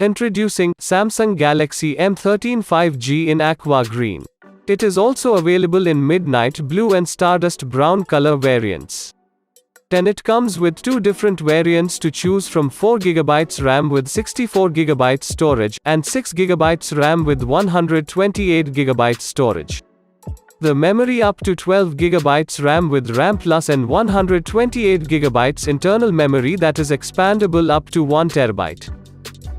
Introducing Samsung Galaxy M13 5G in aqua green. It is also available in midnight blue and stardust brown color variants. And it comes with two different variants to choose from: 4GB RAM with 64GB storage, and 6GB RAM with 128GB storage. The memory up to 12GB RAM with RAM Plus and 128GB internal memory that is expandable up to 1TB.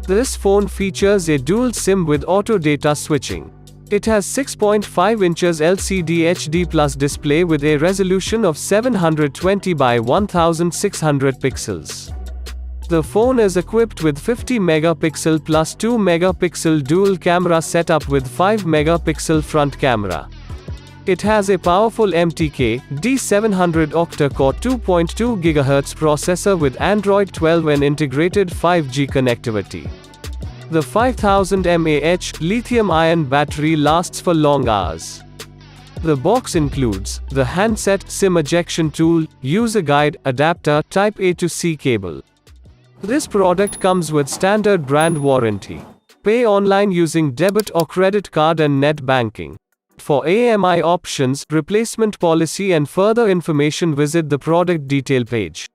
This phone features a dual SIM with auto data switching. It has 6.5 inches LCD HD Plus display with a resolution of 720 by 1600 pixels. The phone is equipped with 50 megapixel plus 2 megapixel dual camera setup with 5 megapixel front camera. It has a powerful MTK D700 octa-core 2.2 GHz processor with Android 12 and integrated 5G connectivity. The 5000 mAh lithium-ion battery lasts for long hours. The box includes the handset, SIM ejection tool, user guide, adapter, Type A to C cable. This product comes with standard brand warranty. Pay online using debit or credit card and net banking. For AMI options, replacement policy and further information, visit the product detail page.